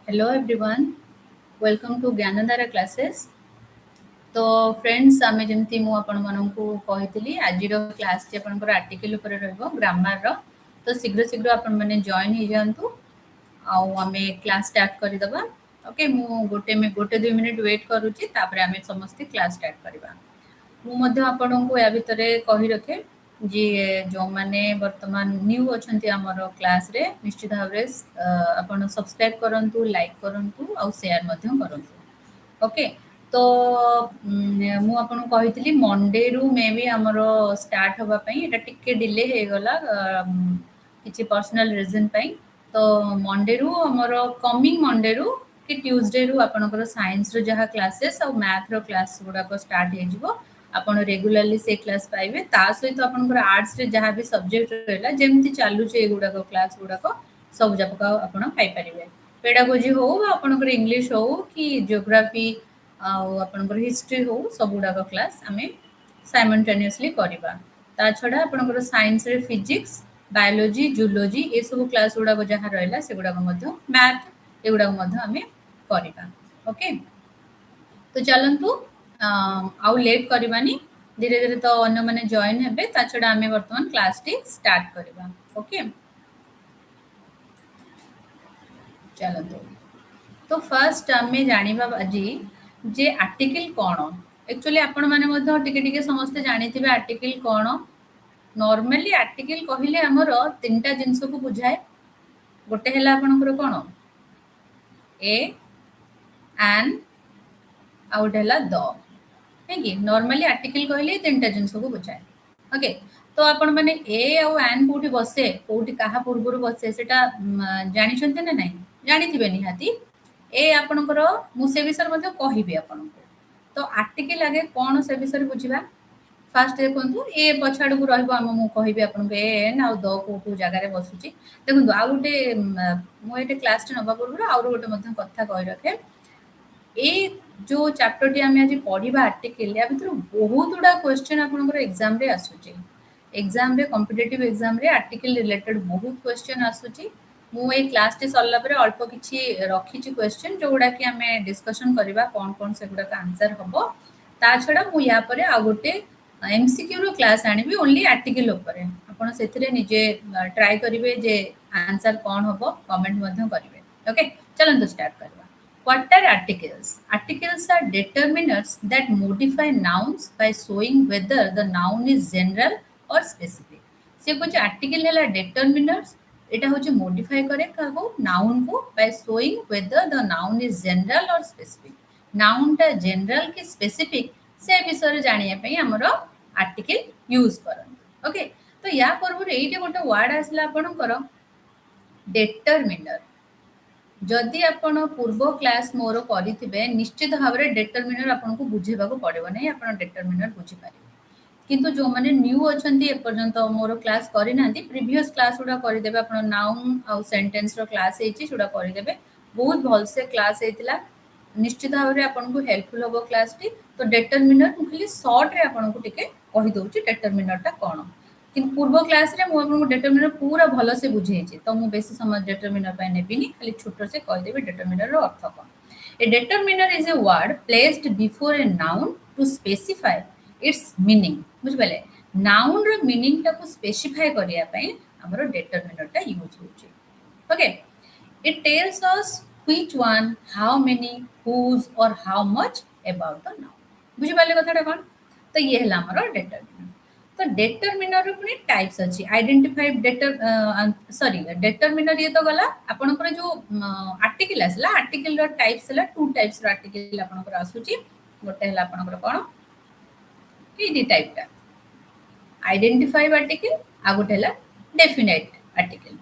Hello everyone, welcome to Gyanadhara classes. तो friends आमे जेमती मु आपण माननकु कहितली आजिरो क्लास जे आपनकर आर्टिकल ऊपर रहबो ग्रामर रो तो शीघ्र शीघ्र आपण माने जॉइन हो जांतु आउ आमे क्लास स्टार्ट करि दबा ओके मु गोटे 2 मिनिट वेट करूची तापर आमे समस्त क्लास स्टार्ट करबा मु मध्य आपनकु या भितरे कहि रखे जे जो माने वर्तमान न्यू अछंती हमर क्लास रे निश्चित भाबरे आपण सब्सक्राइब करंतु लाइक करंतु आउ शेयर मध्य करंतु ओके तो मु आपन कहितली मंडे रु मे बी हमर स्टार्ट होबा पई एटा टिके डिले हे गला किछि पर्सनल रीजन पई तो मंडे रु हमर कमिंग मंडे रु कि ट्यूसडे रु आपनकर साइंस रो जहा क्लासेस और मैथ रो क्लास गुडा को स्टार्ट हे जिवो आपण रेगुलरली से क्लास पाइबे ता सहित आपनकर आर्ट्स रे जहा भी सब्जेक्ट रहला जेमति चालू छे गुडा को क्लास गुडा को सब जक आपण पाई परिबे पेडागोजी हो आपनकर इंग्लिश हो कि ज्योग्राफी आपनकर हिस्ट्री हो सब गुडा को क्लास आमे साइमल्टेनियसली करिबा ता छडा आपनकर साइंस रे फिजिक्स बायोलॉजी जूलॉजी ए सब क्लास गुडा को जहा रहला से गुडा को मध्य मैथ ए गुडा को मध्य आमे करिबा ओके तो चलंतु आउ लेट करबानी धीरे धीरे तो अन्य माने जॉइन हेबे ता छडा आमे वर्तमान क्लास टी स्टार्ट करबा ओके चलंतु तो फर्स्ट आमे जानिबा আজি जे आर्टिकल कोन एक्चुअली आपण माने मध्य टिके टिके समस्त जानिथिबे आर्टिकल कोन नॉर्मली आर्टिकल कहिले हमर तीनटा जिंस को बुझाए गोटे हला आपनकर कोन ए एन आउट हला द है कि नॉर्मली आर्टिकल कहिले तीनटा जिंस को बुझाए ओके तो आपण माने ए और एन कोठी बसे कोठी काहा पूर्वरु बसे सेटा जानि छन्ते ना नहीं जानि थिबे निहाती ए आपनकर मु से विषय मध्ये कहिबे आपनको तो आर्टिकल आगे कोन से विषय बुझिबा फास्ट देखंतु ए पछाड़ को रहबो हम मु कहिबे आपनको ए एन आ द कोठु जगह रे बसुची देखंतु आ गुटे मु एटे क्लास टे नबा पूर्व और गुटे मध्ये कथा कहि रखे ए जो चैप्टर टी हम आज पढिबा आर्टिकल या भितर बहुत उडा क्वेश्चन आपनकर एग्जाम रे आसुची एग्जाम रे कॉम्पिटिटिव एग्जाम रे आर्टिकल रिलेटेड बहुत क्वेश्चन आसुची मु ए क्लास टे सरला परे अल्प किछि रखिछि क्वेश्चन जोडा कि हमें डिस्कशन करबा कोन कोन से गुडा का आंसर हबो ता छडा मु या परे आ गोटे एमसीक्यू रो क्लास आनिबी ओनली आर्टिकल ऊपर आपण सेथिरे निजे ट्राई करिवे जे आंसर कोन हबो कमेंट मध्ये करिवे ओके चलंतु स्टार्ट करबा What are articles? Articles are determiners that modify nouns by showing whether the noun is general or specific. से कुछ article है determiners एटा होचे modify करे कहबो noun को by showing whether the noun is general or specific. Noun टा general कि specific से विषय जानिया पई हमरो article यूज करन. ओके तो या पूर्व एइटे गोटे वर्ड आसला आपनकर determiner जदि आपण पूर्व क्लास मोर करिथिबे निश्चित भाबरे डिटरमिनर आपनको बुझेबाको पड़िबो नै आपण डिटरमिनर बुझी पारिबे किंतु जो माने न्यू अछंती ए पर्यंत मोर क्लास करि नांती प्रीवियस क्लास उडा करि देबे आपण नाउन आ सेंटेंस रो क्लास हेची सुडा करि देबे बहुत भल से क्लास हेतिला निश्चित भाबरे आपनको हेल्पफुल होबो क्लास टी तो डिटरमिनर मु खाली शॉर्ट रे आपनको टिके कहि दोउची डिटरमिनर ता कोन किंतु पूर्व क्लास रे मु आपनको डिटरमिनर पूरा भलो से बुझेछि तो मु बेसी समय डिटरमिनर पाइ नेबिनी खाली छोटो से कहि देबे डिटरमिनर रो अर्थ कोन ए determiner is a word placed before a noun to specify its meaning बुझ पले नाउन रो मीनिंग ता को स्पेसिफाई करिया पई हमरो डिटरमिनर ता यूज होछि okay it tells us which one how many whose or how much about the noun बुझ पले कथाटा कोन तो ये हला हमरो डिटरमिनर तो डिटरमिनर पुनी टाइप्स अछि आइडेंटिफाइड डिटरमिनर ये तो गला आपनकर जो आर्टिकल आसला आर्टिकल रो टाइप्स हला टू टाइप्स रो आर्टिकल आपनकर आसुची गोटे हला आपनकर कोन की दी टाइप ता आइडेंटिफाइड आर्टिकल आ गोटे हला definite article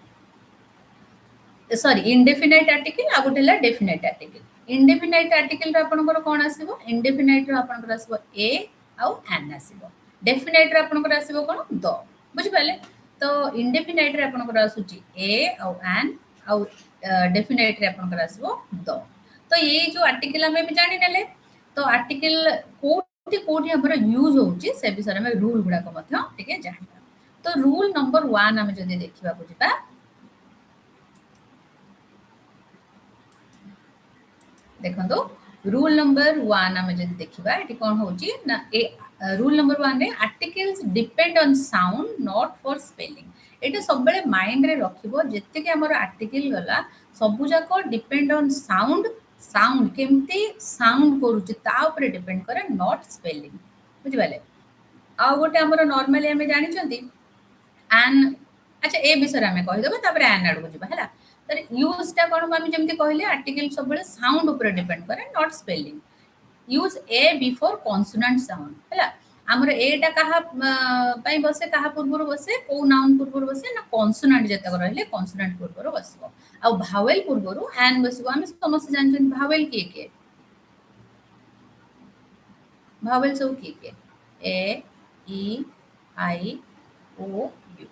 sorry indefinite article आ गोटे हला डेफिनेट आर्टिकल इंडेफिनाइट आर्टिकल रो आपनकर कोन आसीबो इंडेफिनाइट रो आपनकर आसीबो ए आ एन आसीबो डेफिनेट रे आपनकर आसीबो कोन द बुझि पाले तो इंडेफिनाइट रे आपनकर आसुची ए आ एन आ डेफिनेट रे आपनकर आसीबो द तो ये जो आर्टिकल हमें भी जानि नेले तो आर्टिकल कोठी कोठी हमर यूज होउची से विषय में रूल गुडा को मध्य टिके जानिबा तो रूल नंबर 1 हमें जदी देखिबा बुझिबा देखो रूल नंबर 1 आम जब देखा ये कौन हो ना ए रूल नंबर 1 रे articles depend on sound not for spelling एटा सब बेले माइंड रे रखिबो जत्ते के हमर आर्टिकल गला सब जाको डिपेंड ऑन साउंड साउंड केमती साउंड करूची ता ऊपर डिपेंड करे नॉट स्पेलिंग बुझि बाले आ गोटे हमर नॉर्मली हमें जानि छथि एन अच्छा ए विषय हमें कहि देबो तापर एन आडू जिबा हैला तर यूज टा कोन हम जेमति कहले आर्टिकल सब बेले साउंड ऊपर डिपेंड करे not spelling use A before consonant sound हैला हमर एटा कहा पई बसे कहा पूर्व बसे को नाउन पूर्व बसे ना कॉन्सोनेंट जतक रहले कॉन्सोनेंट पूर्व बसबो आ भावेल पूर्व एन बसबो हम समस्त जानछन भावेल के भावेल सब के ए ई आई ओ यू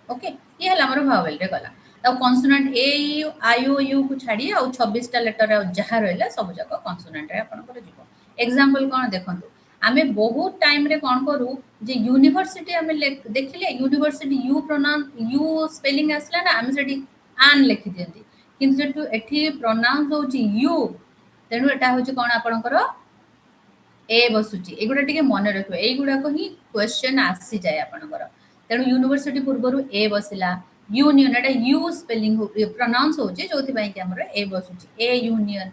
ओके ये हला हमर भावेल रे गला तो consonant A I O you को छाड़ी आ 26 टा लेटर जहा रहला सब जक कॉन्सोनेंट रे आपन कर जीवो एग्जांपल कोन देखंतु आमे बहुत टाइम रे कोन करू जे यूनिवर्सिटी आमे देखिले university U pronounce U spelling आसला ना आमे सेठी आन लिखि दियंती किंतु जेटु एठी प्रोनाउंस होची यू तेनु एटा होची कोन आपन कर ए बसुची एगुडा टिके मन रखबे एगुडा को ही क्वेश्चन आसी जाय आपन कर तेनु यूनिवर्सिटी पूर्वरु ए बसिला यूनियन एटा यू स्पेलिंग प्रोनाउंस होची जोथि पई कि हमर ए बसुची a union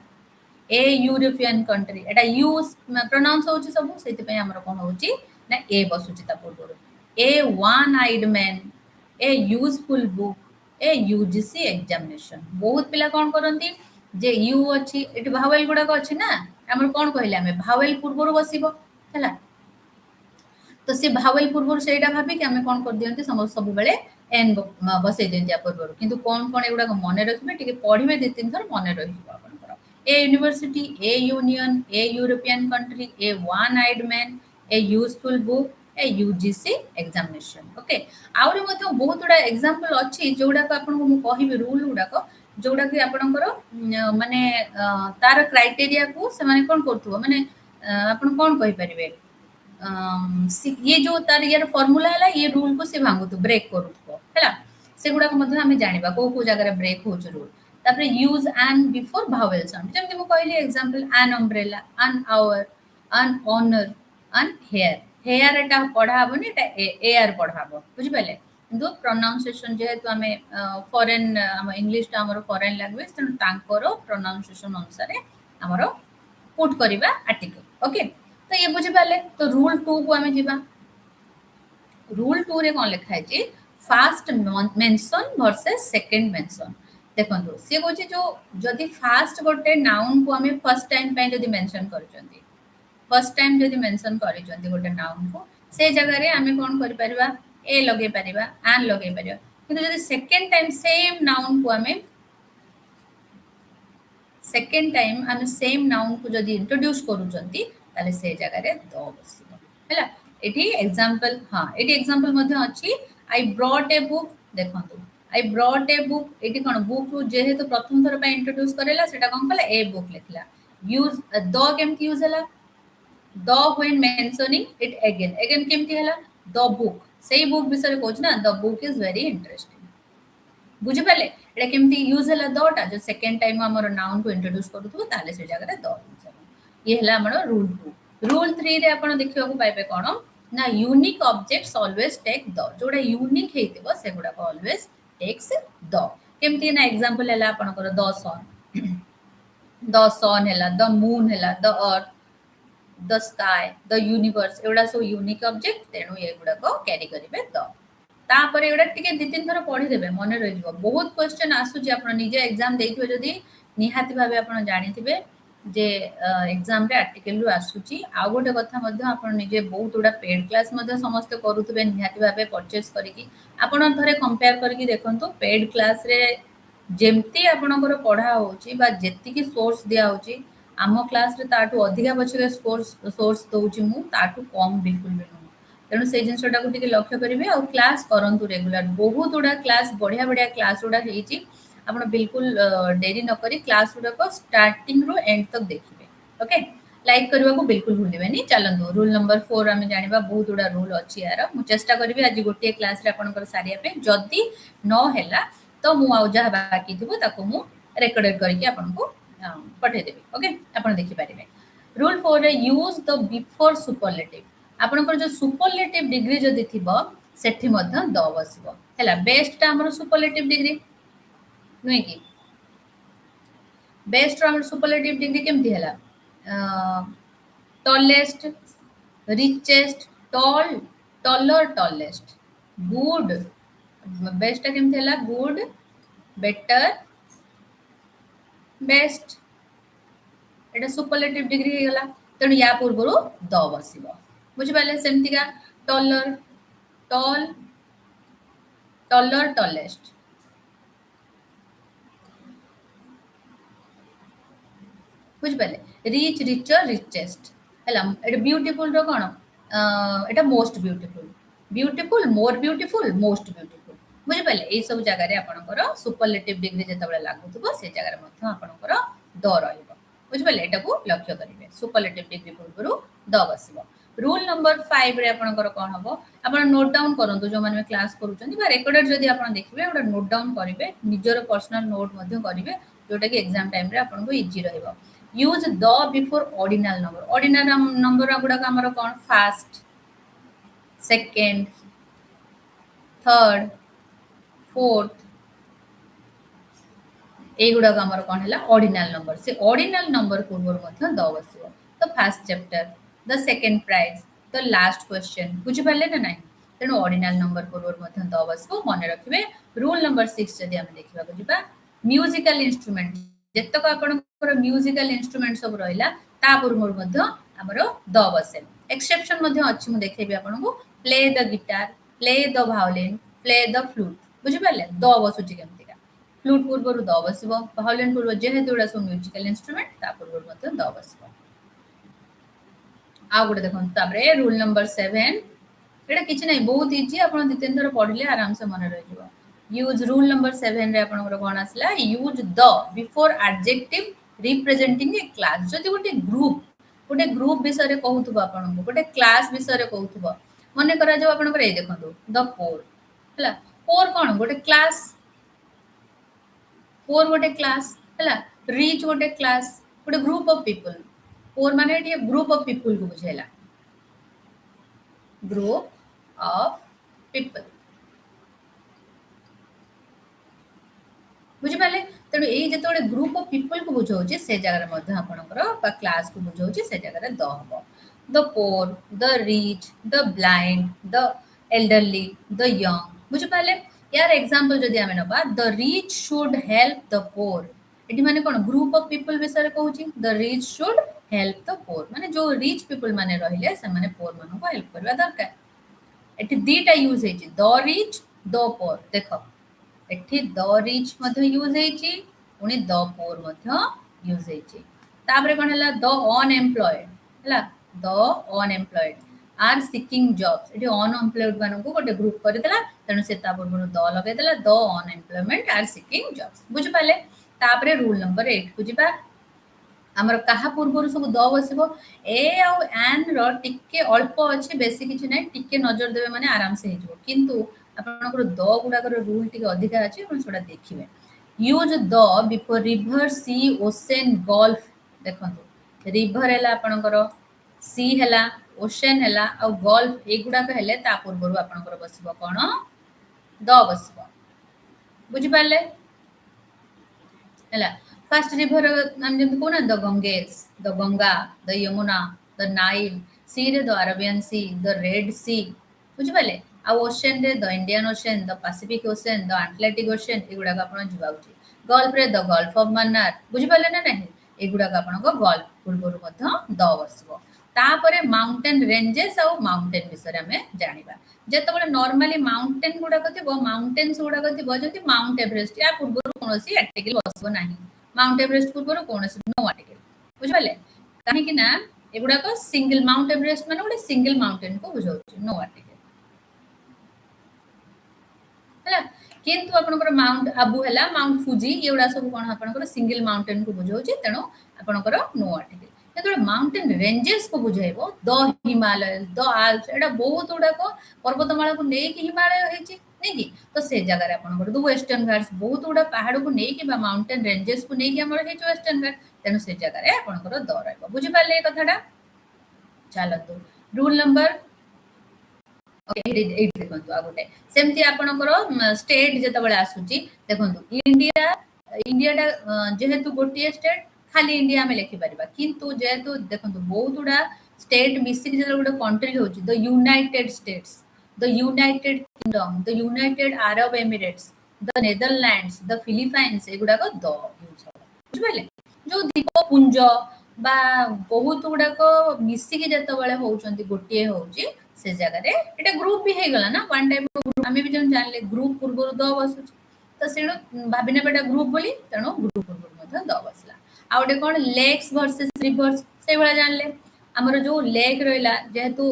a European country एटा यू प्रोनाउंस होची सब सेति पई हमर कोन होची ना ए बसुची ता पूर्वरु a one eyed man a useful book a UGC examination बहुत पिला कोन करंती जे यू अछि एटी भावेल गुडा को अछि ना हमर कोन कहिला हमें भावेल पूर्वरु बसिबो हला तो से भावेल पूर्वरु सेटा भाबी कि हमें कोन कर दियंती सब बेले एन बसै दियंती पूर्वरु किंतु कोन कोन एगुडा को मने रखबे टिके पढिबे दि तीन थर मने रहिबो आपन a university a union a European country a one eyed man a useful book a UGC examination okay आउरी मध्ये बहुत गुडा एग्जांपल अछि जोडा को आपन को कहिबे रूल गुडा को जोडा कि आपनकर माने तार क्राइटेरिया को से माने कोन करथुबो माने आपन कोन कहि परिबे ये जो तार यार फार्मूला है ये रूल को से भांगुतो ब्रेक करूथबो हैला से गुडा को मध्ये हमें जानिबा को जगह रे ब्रेक होछ रूल तापर use an before vowel sound जेमति मो कहली example an umbrella an hour an honour an heir heir एटा पढा हबनी एटा एयर पढा हबो बुझि पाले किंतु प्रोनाउंसिएशन जेहेतु हमें फॉरेन हम इंग्लिश टा हमर फॉरेन लैंग्वेज तन तांकर प्रोनाउंसिएशन अनुसार हमर पुट करबा आर्टिकल ओके तो ये बुझि पाले तो रूल 2 को हमें जीवा रूल 2 रे कोन लिखा है fast mention versus second mention देखो सी कह जो जदि फास्ट गोटे नाउन को हमें फर्स्ट टाइम पे जदि मेंशन करचंती फर्स्ट टाइम जदि मेंशन करचंती गोटे नाउन को से जगह रे हमें कोन करि परिबा ए लगे परिबा एन लगे परिबा किंतु जदि सेकंड टाइम सेम नाउन को हमें सेकंड टाइम हम सेम नाउन को जदि इंट्रोड्यूस करूचंती ताले से जगह रे द बसिबो हैला एठी एग्जांपल हां एठी एग्जांपल मध्ये अछि आई ब्रॉट ए बुक देखंतु आई ब्रॉट ए बुक एटी कोन बुक जेहेतु प्रथम थर पे इंट्रोड्यूस करेला सेटा कोन कला ए बुक लिखला यूज द केमति यूज हला the when mentioning it again केमति हला द बुक सेही बुक विषय कोच ना the book is very interesting बुझि पाले एटा केमति यूज हला द टा जो सेकंड टाइम हमर नाउन को इंट्रोड्यूस करथु ताले से जगह रे द यूज हला ये हला हमर रूल 2 रूल 3 रे आपण देखियो को पाइबे कोन ना unique objects always take the जोडा यूनिक हेतिबो से गुडा को ऑलवेज टेक्स द केमती ना एग्जांपल हला आपण कर द सन हला द मून हला the earth the sky the universe एवडा सो यूनिक ऑब्जेक्ट तेनु ये गुडा को कैरी करिवे द तापर एवडा टिके दि तीन थर पढी देबे मने रहिबो बहुत क्वेश्चन आसु जे आपण निजे एग्जाम देइथिबे जदी निहाती भाबे आपण जानिथिबे जे एग्जाम रे आर्टिकल रु आसुची आ गोटे कथा मध्ये आपण निजे बहुत उडा पेड क्लास मध्ये समस्त करूथबे निहाती भाबे परचेस करिकि आपण थरे कंपेयर करिकि देखंतु पेड क्लास रे जेमती आपणकर पढ़ा होची बा जेति की सोर्स दिया होची आम क्लास रे ताटू अधिका पछरे सोर्स दउची मु ताटू कम बिल्कुल भी न तेणु से जिनसटा को टिके लक्ष्य करिवे और क्लास करंतु रेगुलर बहुत उडा क्लास बढ़िया बढ़िया क्लास उडा हेची आपण बिल्कुल देरी न करी क्लास उडा को स्टार्टिंग रो एंड तक देखिबे ओके लाइक करबा को बिल्कुल भूलिबे नहीं चलंदो रूल नंबर 4 हमें जानिबा बहुत उडा रूल अछि यार मु चेष्टा करबी आज गोटे क्लास रे आपनकर सारिया पे जदी न हैला तो मु आउ जहा बाकी थिबो ताको मु रेकॉर्ड करके आपन को पठे देबे ओके आपण देखि पारिबे रूल 4 रे यूज द बिफोर सुपरलेटिव आपनकर जो सुपरलेटिव डिग्री जदि थिबो सेठी मध्य द बसिबो हैला बेस्ट ता हमर सुपरलेटिव डिग्री नुई की बेस्ट रो हमर सुपरलेटिव डिग्री केमती हैला tallest richest tall taller tallest good best केमती हैला गुड बेटर बेस्ट एटा सुपरलेटिव डिग्री हे गला तेणु या पूर्व द बसिबो बुझि पाले सेमती का टॉलर टॉल टॉलर टॉलेस्ट बुझि पाले रिच रिचर रिचेस्ट हैला एटा ब्यूटीफुल रो कोन एटा most beautiful beautiful more beautiful most beautiful बुझि पाले ए सब जगह रे आपनकर सुपरलेटिव डिग्री जेतबेला लागु थबो से जगह रे मध्य आपनकर द रहिबो बुझि पाले एटा को लक्ष्य करिवे सुपरलेटिव डिग्री पूर्व द बसिबो रूल नंबर 5 रे आपनकर कोन हबो आपण नोट डाउन करंतु जो माने क्लास करूचंदी बा रेकॉर्डेड जदी आपण देखिबे ओटा नोट डाउन करिवे निजर पर्सनल नोट मध्य करिवे जोटा कि एग्जाम टाइम रे आपन को इजी रहइबो use the before ordinal number गुड़ा हमर कोन फर्स्ट सेकंड थर्ड फोर्थ ए गुड़ा हमर कोन हैला ऑर्डिनल नंबर से ऑर्डिनल नंबर पूर्व मध्य द बसिबो तो first chapter the second prize the last question बुझि पाले ना नहीं तेणु ऑर्डिनल नंबर पूर्व मध्य द बसिबो मने रखिबे रूल नंबर 6 जदी हम देखिबा को जिबा म्यूजिकल इंस्ट्रूमेंट जेतक आपनकर म्यूजिकल इंस्ट्रूमेंट सब रहिला ता पूर्व मध्य हमर द बसे एक्सेप्शन मध्य अछि मु देखैबी आपनको play the guitar play the violin play the flute बुझि पाले द बसुची केमति का फ्लूट पूर्व द बसिबो वायोलिन पूर्व जेहेतु एडा सब म्यूजिकल इंस्ट्रूमेंट ता पूर्व मध्य द बसिबो आ गुडे देखन ताबरे रूल नंबर 7 एटा किछ नै बहुत इजी आपण दि तीन थर पढिले आराम से मन रहि जिवो यूज रूल नंबर 7 रे आपनकर कोन आसला use the before adjective representing A class जदि गोटे ग्रुप विषय रे कहउथबो आपनको गोटे क्लास विषय रे कहउथबो मने करा जो आपनकर ए देखंतु द पोर हला पोर कोन गोटे क्लास पोर गोटे क्लास हला रिच गोटे क्लास गोटे ग्रुप ऑफ पीपल पोर माने ये ग्रुप ऑफ पीपल को बुझेला ग्रुप ऑफ पीपल बुझि पाले तेणु ए जेतोले ग्रुप ऑफ पीपल को बुझौचे से जगह मध्य आपनकर बा क्लास को बुझौचे से जगह द हबो the poor the rich the blind the elderly the young बुझि पाले यार एग्जांपल जदी हमें नबा the rich should help the poor एटी माने कोन ग्रुप ऑफ पीपल विषय कहूची the rich should help the poor माने जो रिच पीपल माने रहिले से माने पोर मानो को हेल्प करबा दरकार एटी दीटा यूज हेची द रिच द पोर देखो एठी द रिच मध्य यूज हेची उनी द पोर मध्य यूज हेची ताबरे कोन हला द अनएम्प्लॉयड हला the unemployed are seeking jobs एठी अनएम्प्लॉयड मानको गोटे ग्रुप कर देला तणु से ता पूर्व द लगे देला the unemployment are seeking jobs बुझ पाले ताबरे रूल नंबर 8 को जिबा हमर कहा पूर्व सब द बसिबो ए आ एन रो टिके अल्प अछि बेसी किछ नै टिके नजर देबे माने आराम से हेजो किंतु आपनकर द गुडाकर रूल टिके अधिका अछि आपण सोडा देखिबे use the before river sea ocean gulf देखंतु रिवर हैला आपनकर सी हैला ओशन हैला आ गल्फ ए गुडा कहले ता पूर्व आपनकर बसिबो कोन द बसिबो बुझि पाले हैला फर्स्ट रिवर हम जब कोना the Ganges the Ganga the Yamuna the Nile sea रे the Arabian Sea the Red Sea बुझि पाले आ ओशन रे the Indian Ocean the Pacific Ocean the Atlantic Ocean एगुडा आपण जिबाउची गल्फ रे द गल्फ ऑफ मन्नार बुझि पाले ना नहीं एगुडा आपण को गल्फ पूर्वरु मध्य द बसबो तापरे माउंटेन रेंजेस आ माउंटेन विषय हमें जानिबा जेतबले नॉर्मली माउंटेन गुडा कथिबो माउंटेन्स गुडा कथिबो जति माउंट एवरेस्ट या पूर्वरु कोनोसी आर्टिकल बसबो नाही माउंट एवरेस्ट पूर्वरु कोनोसी नो आर्टिकल बुझि पाले काहे कि ना एगुडा को सिंगल माउंट एवरेस्ट माने गोटे सिंगल माउंटेन को बुझाउची नो आर्टिकल हला किंतु आपनकर माउंट आबू हला माउंट फुजी एउडा सब कोन आपनकर सिंगल माउंटेन को बुझाउची तेनो आपनकर नो आर्टिकल जेतबे माउंटेन रेंजेस को बुझाइबो द हिमालय द आल्प्स एडा बहुत उडा को पर्वतमाला को नै कि हिमालय हेची नै कि तो से जगह रे आपनकर द वेस्टर्न घाट्स बहुत उडा पहाड़ को नै कि बा माउंटेन रेंजेस को नै कि हमर हेची वेस्टर्न घाट तेणु से जगह आपंकर द रहा बुझी पारे कथाटा चलतु रूल नंबर देखो आ गोटे सेमती आपणकर स्टेट जितेबाला आसूची देखो इंडिया इंडियाटा जेहेतु गोटे स्टेट खाली इंडिया आम लिखिपर किंतु जेहेतु देखो बहुत गुड़ा स्टेट मिसिक जो गोटे कंट्री होची the United States the United Kingdom the United Arab Emirates the Netherlands the Philippines एगुड़ा द यूज बुझे जो द्वीपपुंज बा बहुत गुड़ाक मिसिकी जितेबाला होउचंती गोटे होउची से जगह एटा ग्रुप भी हे गला ना वन टाइप ऑफ ग्रुप आमे भी जन जानले ग्रुप पूर्व द बसुच तो सेणु भाबिना बेटा ग्रुप बोली तेणु ग्रुप पूर्व मध्य द बसला आ ओटे कोन लेक्स वर्सेस रिवर्स से बळा जानले हमर जो लेक रहला जेहेतु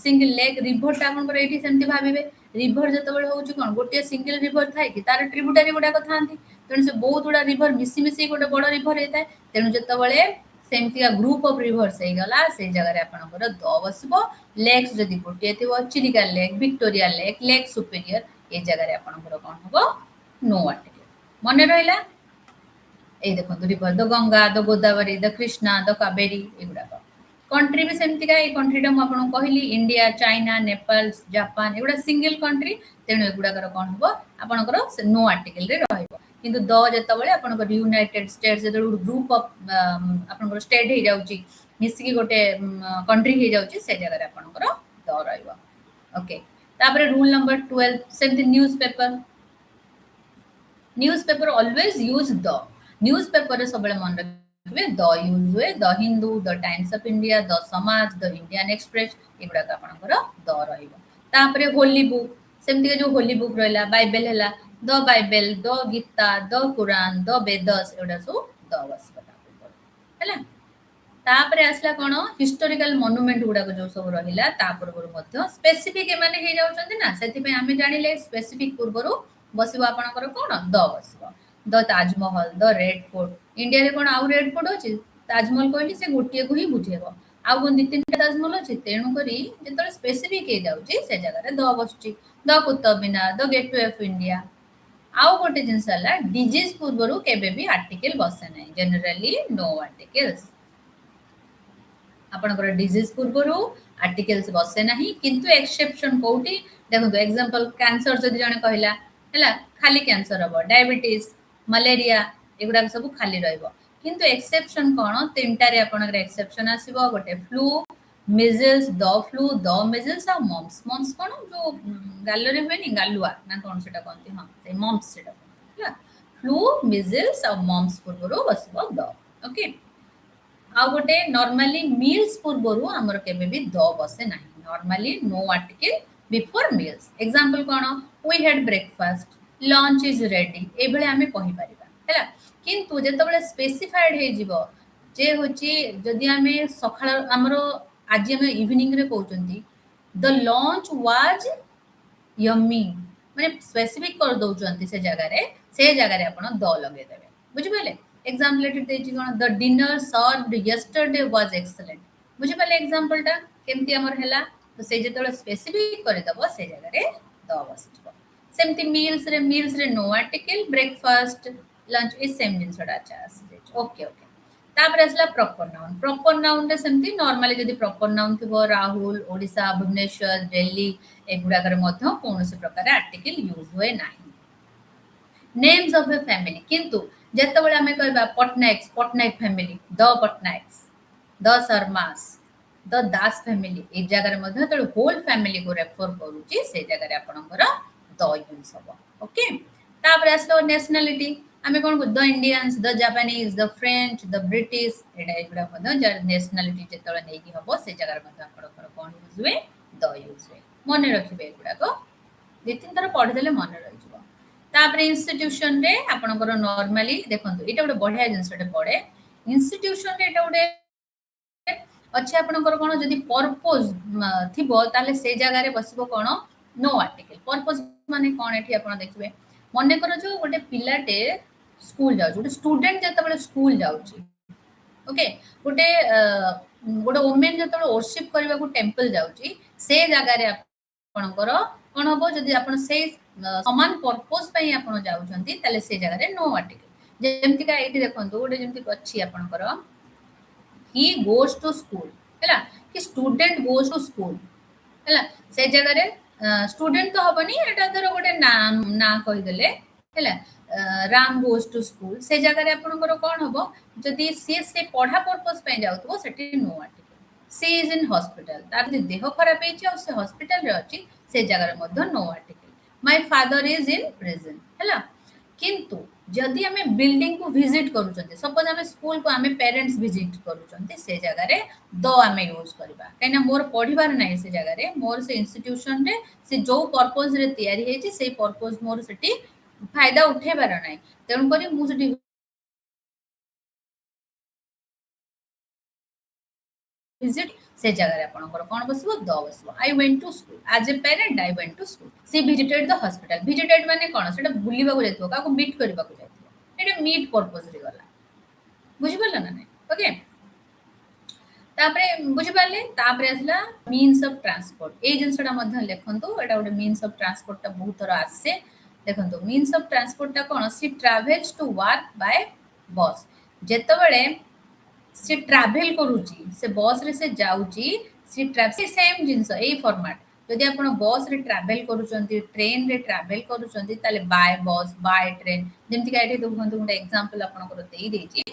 सिंगल लेक रिवर ता अपन एठी सेमति भाबिबे रिवर जतबेले होउची कोन गोटे सिंगल रिवर थाय कि तार ट्रिब्यूटरी गुडा को थांती तेणु से बहुत गुडा रिवर मिसी मिसी गोटे बड़ रिवर हेताय तेणु जतबेले सेमतिका ग्रुप ऑफ रिवर्स हे गला से जगह आपनकर द बसबो लेक्स जदि गोटे थिबो Chilika Lake Victoria lake Lake Superior ए जगह आपनकर कोन हबो नो आर्टिकल मने रहला ए देखो river the Ganga the Godavari the Krishna the Kaveri एगुडा कंट्री भी सेमतिका ए कंट्रीटा म आपन कहली इंडिया चाइना नेपाल जापान एगुडा सिंगल कंट्री तेणु एगुडाकर कोन हबो आपनकर नो आर्टिकल रे रहइबो किंतु द जतबेले आपनकर यूनाइटेड स्टेट्स जतबेले ग्रुप ऑफ आपनकर स्टेट हे जाउची मिसिकी गोटे कंट्री हे जाउची से जगह आपनकर द रहइबो ओके तापरे रूल नंबर 12 सेमति newspaper always use the newspaper रे सबले मन रखबे द यूज हुए the Hindu the Times of India the Samaj the Indian Express एगुडा आपनकर द रहइबो तापरे होली बुक सेमति जो होली बुक रहला बाइबल हला the Bible the Gita the Quran the Vedas एगुडा सो द बसबा हला तापरे आसला कोन हिस्टोरिकल मॉन्यूमेंट गुडा को जो सब रहिला ता पूर्वरु मध्य स्पेसिफिक माने हे जाउचंती ना सेति पे आमे जानिले स्पेसिफिक पूर्वरु बसिबो आपनकर कोन द बसिबो the Taj Mahal the Red Fort India रे कोन आउ रेड फोर्ट होची ताजमहल कहली से गोटिए को ही बुझेबो आउ कोन दी तीन ताजमहल होची तेणु करी जेतले स्पेसिफिक हे जाउची से जगह रे द बसची the Qutub Minar the gateway of India आउ गोटे जिंस हला डिजीज पूर्वरु केबे भी आर्टिकल बसे नै जनरली नो आर्टिकल्स आपनकर डिजीज पूर्वरु आर्टिकल्स बसे नाही किंतु एक्सेप्शन कोठी देखो एग्जांपल कैंसर जदि जने कहला हला खाली कैंसर हबो डायबिटीज मलेरिया एगुडा सब खाली रहइबो किंतु एक्सेप्शन कोन तीनटा रे आपनकर एक्सेप्शन आसीबो गोटे फ्लू मिजल्स द मिजल्स आ मम्स कोन जो गालो रे होनी गालुआ ना कोन सेटा कोनती हां से मम्स सेटा हला फ्लू मिजल्स आ मम्स पूर्वरु बसबो द ओके आ गोटे नॉर्मली मील्स पूर्वरु हमर केबे भी द बसे नाही normally no article before meals example कोन we had breakfast lunch is ready ए बेले हमें कहि परिबा हैला किंतु जेतबेले स्पेसिफाइड हे जिवो जे होची जदि हमें सखाळ हमरो आज हमें इवनिंग रे कहउचंती द लंच वाज यम्मी माने स्पेसिफिक कर दउचंती से जगह रे आपण द लगे देबे बुझि पाले एग्जांपल लेट देछि कोन the dinner served yesterday was excellent बुझि पाले एग्जांपल टा केमती हमर हैला तो से जेतबेले स्पेसिफिक कर दबो से जगह रे द बसबो सेमती मील्स रे no article breakfast lunch is same जिनसडा अच्छा ओके ओके तापर असला प्रॉपर नाउन रे सेमती नॉर्मली जदी प्रॉपर नाउन थिबो राहुल ओडिसा भुवनेश्वर दिल्ली एगुडा करे मध्य कोनोसी प्रकार आर्टिकल यूज होए नाही नेम्स ऑफ ए फैमिली किंतु जेतबेले हमें कहबा Patnaik family the Patnaiks the Sharmas the Das family ए जगह रे मध्य त होल फैमिली को रेफर करूची से जगह रे आपनकर द यूज हबो ओके तापर असलो नेशनलिटी हमें कोन the Indians the Japanese the French the British एडा एगुडा मध्य नेशनलिटी जेतबेले नै कि हबो से जगह रे मध्य आपनकर कोन यूज हुए द यूज हुए मने रखिबे एगुडा को दि तीन थर पढि देले मने रहि जबो तापर इंस्टीट्यूशन रे आपनकर नॉर्मली देखंतु एटा गोटे बढ़िया जिंसटे पड़े इंस्टीट्यूशन रे एटा गोटे अच्छा आपनकर कोन जदी पर्पस थिबो ताले से जगह रे बसिबो कोन नो आर्टिकल पर्पस माने कोन एठी आपन देखिबे मने करो जो गोटे पिलाटे स्कूल जाउ गोटे स्टूडेंट जतबेले स्कूल जाउची ओके गोटे गोटे वुमेन जतबेले वर्शिप करबा को टेंपल जाउची से जगह रे आपनकर कोन हबो जदी आपन से समान पर्पस पई आपन जाउचंती ताले से जगह रे नो आर्टिकल ଯେମିତିକା ଏଇଠି ଦେଖନ୍ତୁ ଗୋଟେ ଯେମିତି ଅଛି ଆପଣଙ୍କର he goes to school ହେଲା କି student goes to school ହେଲା ସେ ଜାଗାରେ student ତ ହବନି ଏଟା ଧର ଗୋଟେ ନା କହିଦେଲେ ହେଲା ରାମ goes to school ସେ ଜାଗାରେ ଆପଣଙ୍କର କଣ ହବ ଯଦି ସିଏ ସେ ପଢା purpose ପାଇଁ ଯାଉଥିବ ସେଠି no article she is in hospital ତାର ଯଦି ଦେହ ଖରାପ ହେଇଛି ଆଉ ସେ ହସ୍ପିଟାଲ ରେ ଅଛି ସେ ଜାଗାରେ ମଧ୍ୟ no article my father is in prison ହେଲା किंतु जदि आमे बिल्डिंग को विजिट करूचंती सपोज आमे स्कूल को आमे पेरेंट्स विजिट करूचंती से जगह रे द आमे यूज करबा काइना मोर पढिबार नै से जगह रे मोर से इंस्टीट्यूशन रे से जो पर्पस रे तयारी हेची से पर्पस मोर सेठी फायदा उठेबार नै तेनु करी मु सेठी visit से जगह रे आपनकर कोन बसबो द बसबो I went to school as a parent I went to school she visited the hospital visited माने कोन सेटा बुलिबा को जायतो काको मीट करबा को जायतो एटा मीट पर्पस रे गला बुझि परला ना नै ओके तापरे बुझि परले तापरे असला मीन्स ऑफ ट्रांसपोर्ट ए जिंसटा मध्ये लेखंतु एटा गोटे मीन्स ऑफ ट्रांसपोर्ट ता बहुत थरा आसे देखंतु मीन्स ऑफ ट्रांसपोर्ट ता कोन सी ट्रैवल्स टू वर्क बाय बस जेतबेले से ट्रैवल करूची से बस रे से जाउची से ट्रैवल सेम जिंस ए फॉर्मेट जदि आपण बस रे ट्रैवल करूचंती ट्रेन रे ट्रैवल करूचंती ताले बाय बस बाय ट्रेन जेमति का एठी देखंतु गुटे एग्जांपल आपण को देई देची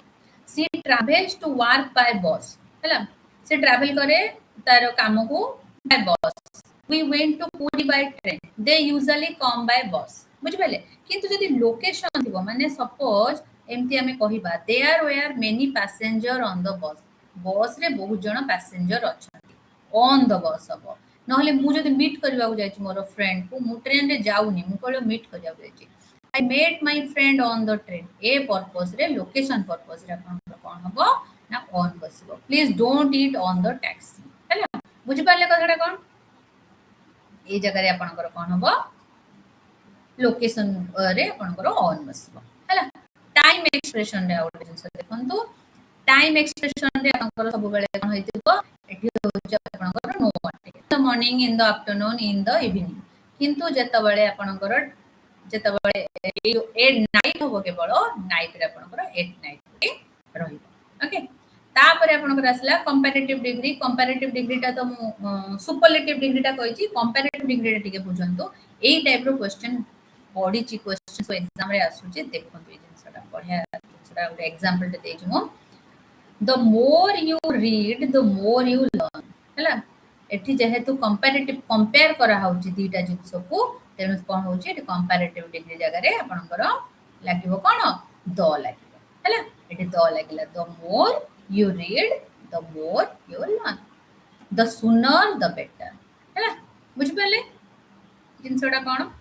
सी ट्रैवल्स टू वर्क बाय बस हैला से ट्रैवल करे तार काम को by bus we went to Puri by train they usually come by bus बुझ पाले किंतु जदि लोकेशन थिबो माने सपोज एमती आमे कहिबा there were many passenger on the bus रे बहुत जण पैसेंजर अछंती ऑन द बस हबो नहले मु जदि मीट करबा को जायछि मोर फ्रेंड को मु ट्रेन रे जाउनी मु कहलो मीट करबा को जायछि I met my friend on the train ए पर्पस रे लोकेशन पर्पस रे आपण कोन हबो ना ऑन बसबो please don't eat on the taxi हैला बुझि पाले कथाटा कोन ए जगह रे आपण कोन हबो लोकेशन रे आपण ऑन बसबो हैला टाइम एक्सप्रेशन रे आउट जिंस देखंतु टाइम एक्सप्रेशन रे आपनकर सब बेले कोन होइतिबो एठी होछ आपनकर no article the morning in the afternoon in the evening किंतु जेता बेले आपनकर जेता बेले ए नाइट होबो केवल नाइट रे आपनकर एट नाइट रहिबो ओके तापर आपनकर आसला कंपैरेटिव डिग्री ता तो सुपरलेटिव डिग्री ता कहिची कंपैरेटिव डिग्री टिके बुझंतु एई टाइप रो क्वेश्चन पढिची क्वेश्चन एग्जाम रे आसुची देखंतु बढ़िया गोटे एग्जांपल दे देछु मो the more you read the more you learn हैला एठी जेहेतु कंपैरेटिव कंपेयर करा होची दीटा जिंस को तेनु कोन होची एठी कंपैरेटिव डिग्री जगह रे आपनकर लागिवो कोन द लागिवो हैला एठी द लागिला the more you read the more you learn the sooner the better हैला बुझ पले जिंसटा कोन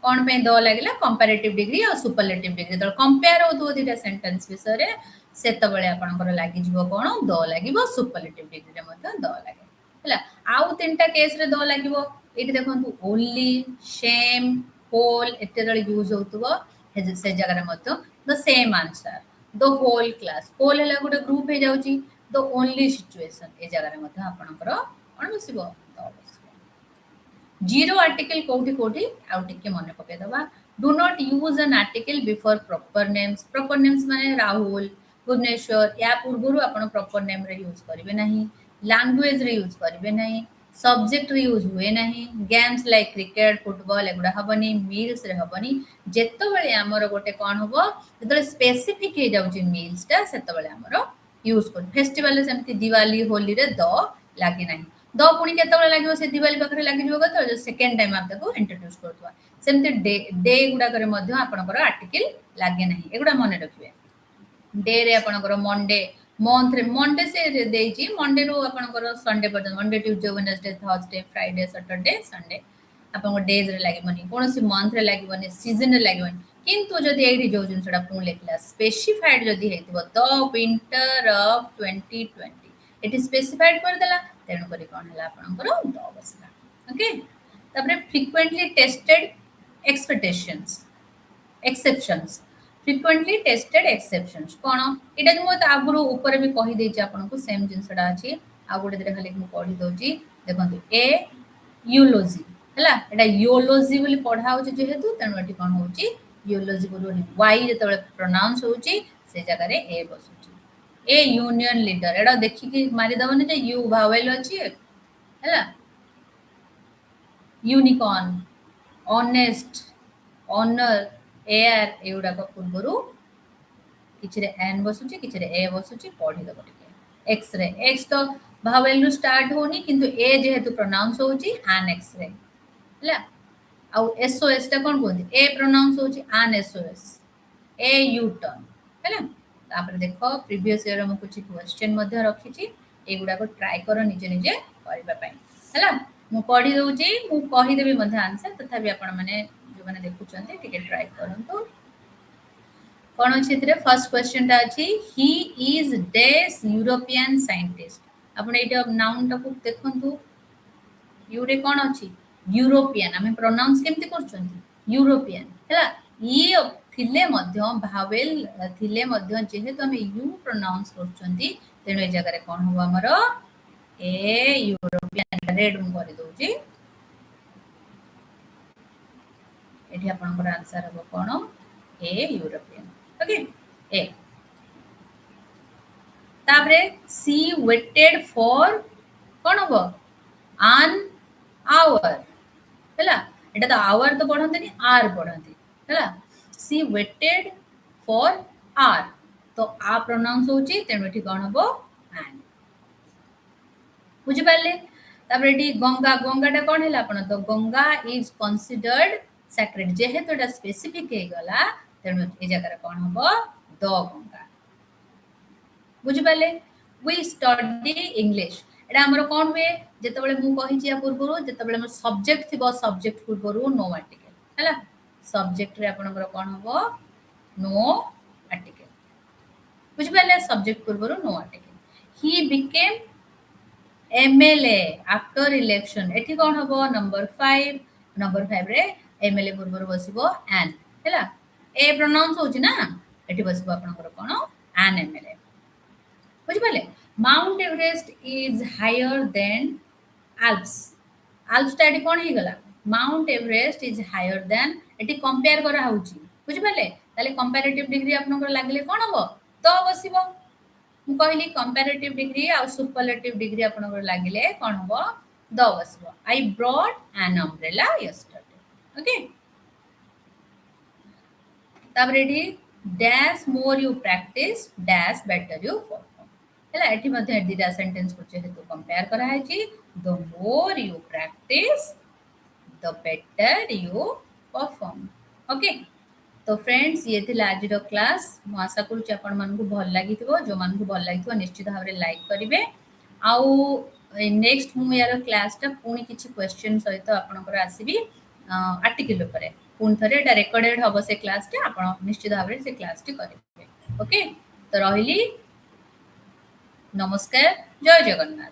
कोन पे द लागिला कंपैरेटिव डिग्री और सुपरलेटिव डिग्री तो कंपेयर होतो दिटा सेंटेंस विषय रे सेतबेले आपनकर लागि जिवो कोन द लागिवो सुपरलेटिव डिग्री रे मते द लागे हला आउ तीनटा केस रे द लागिवो एठी देखंतु ओनली सेम होल एते यूज होतबो से जगह रे मते the same answer the whole class whole हला गुटे ग्रुप हे जाउची द ओनली सिचुएशन ए जगह रे मते आपनकर कोन बसिबो द जीरो आर्टिकल कोठी कोठी आउ टिके मन पके दबा do not use an article before proper names माने राहुल भुवनेश्वर या पूर्वरु आपण प्रॉपर नेम रे यूज करिवे नाही लैंग्वेज रे यूज करिवे नाही सब्जेक्ट रे यूज हुए नाही गेम्स लाइक क्रिकेट फुटबॉल एगुडा हबनी मील्स रे हबनी जेतो बेले हमर गोटे कोन हबो जेतो स्पेसिफिक हे जाउची मील्स ता सेतो बेले हमर यूज कर फेस्टिवल सेमती दिवाली होली रे द लागे नाही द पुणी केतबेले लागिवो से दिवाली पाखरे लागि जिवो गत सेकंड टाइम आप ताको इंट्रोड्यूस करतवा सेमते डे गुडा करे मध्ये आपनकर आर्टिकल लागे नाही एगुडा मने रखिबे डे रे आपनकर मंडे मंडे से देजी मंडे रो आपनकर संडे पर्यंत Monday Tuesday Wednesday Thursday Friday Saturday Sunday आपन डेज रे लागिबनी कोनोसी मंथ रे लागिबनी सीजन रे लागिबनी किंतु जदि एडी जो जिनसडा पुण लेखला स्पेसिफाइड जदि हेतिबो the winter of 2020 it is specified कर देला तेणु करी कोन हला आपनकर द बसला ओके तापरे frequently tested exceptions frequently tested exceptions कोन एटा जो मत आगुरु ऊपर भी कहि देछि आपनको सेम जिंसडा अछि आ गुटे दरे खाली मु पढी दोछि देखंतु ए यूलोजी हला एटा यूलोजी बोली पढा होछि जेहेतु तेणु एटी कोन होछि यूलोजी पूर्व वाई जो प्रोनाउंस होची से जगह रे ए बसुची। ए यूनियन लीडर एडा देखि कि मारी दबने जे यू भावेल अछि हैला। यूनिकॉर्न, ऑनेस्ट, ऑनर, एयर एउडा को पूर्वरु किछरे एन बसुची किछरे ए बसुची पढ़ी दब टिके। एक्स-रे एक्स तो भावेल रु स्टार्ट होनी किंतु ए जेहेतु प्रोनाउंस होची एन एक्स-रे हैला। आउ एसओएस टा कोन कहते ए प्रोनाउंस होची an SOS. A U turn हैला। तापर देखो प्रीवियस ईयर हम कुछ क्वेश्चन मध्ये रखी छी एगुडा को ट्राई करो निजे निजे करबा पई हैला। मु पढ़ी दउची मु कहि देबी मध्ये आंसर तथापि आपण माने जो माने देखुचंती टिके ट्राई करंतु। कौन अच्छे थे फर्स्ट क्वेश्चन टा अच्छी he is the European scientist आपण एटा नाउन टा को देखंतु यूरे कौन अच्छी यूरोपियन आमे प्रोनाउंस केमती करछंती यूरोपियन हैला। ई थिले मध्य भावेल थिले मध्य जेहेतु आमे यू प्रोनाउंस करछंती तेनो ए जगह रे कोन हो हमर ए यूरोपियन रेड मु कर दोची एठी आपनकर आंसर हो कोन ए यूरोपियन ओके ए। तापरे सी वेटेड फॉर कोन हो an hour हैला। एटा तो आवर तो पढ़ंते नि आर पढ़ंते हैला। सी वेटेड फॉर आर तो आ प्रोनाउंस होची तेनो एठी कोन हो an बुझि पाले। तापर एठी गंगा गंगाटा कोन हैला आपण तो गंगा इज कंसीडर्ड सैक्रेड जेहेतु एटा स्पेसिफिक हे गला तेनो ए जगह रे कोन हो द गंगा बुझि पाले। वी स्टडी इंग्लिश एटा हमर कोन हुए जेतेबेले मु कहि छिया पूर्वरु जेतेबेले हमर सब्जेक्ट थिबो सब्जेक्ट पूर्वरु नो आर्टिकल हैला। सब्जेक्ट रे आपनकर कोन हो नो आर्टिकल बुझि पाले। सब्जेक्ट पूर्वरु no article. He became MLA after election एठी कोन हो नंबर 5 नंबर 5 रे एमएलए पूर्वरु बसिबो एन हैला। ए प्रोनाउंस होची ना एठी बसिबो आपनकर कोन एन एमएलए बुझि पाले। Mount Everest is higher than Alps Alps टा एठी कोन हे गला Mount Everest is higher than एठी कंपेयर करा होची बुझि पाले। ताले कंपैरेटिव डिग्री आपनकर लागले कोन हो तो बसिबो मु कहली कंपैरेटिव डिग्री आ सुपरलेटिव डिग्री आपनकर लागले कोन हो द बसिबो। I brought an umbrella yesterday okay. तापर एठी dash more you practice dash better you perform हैला। एठी मध्ये दिटा सेंटेंस को जेहेतु कंपेयर करा है छी the more you practice the better you perform okay. तो फ्रेंड्स ये थिला आज रो क्लास मु आशा करू छी आपण मन को भल लागिथिबो जो मन को भल लागिथिबो निश्चित भाव रे लाइक करिवे आउ नेक्स्ट मु यार क्लास टा पुनी किछि क्वेश्चन सहित आपनकर आसीबी आर्टिकल ऊपर पुन थरे एटा रेकॉर्डेड हबो से क्लास टा आपण निश्चित भाव रे से क्लास टी करिवे ओके। तो रहिली नमस्कार जय जगन्नाथ।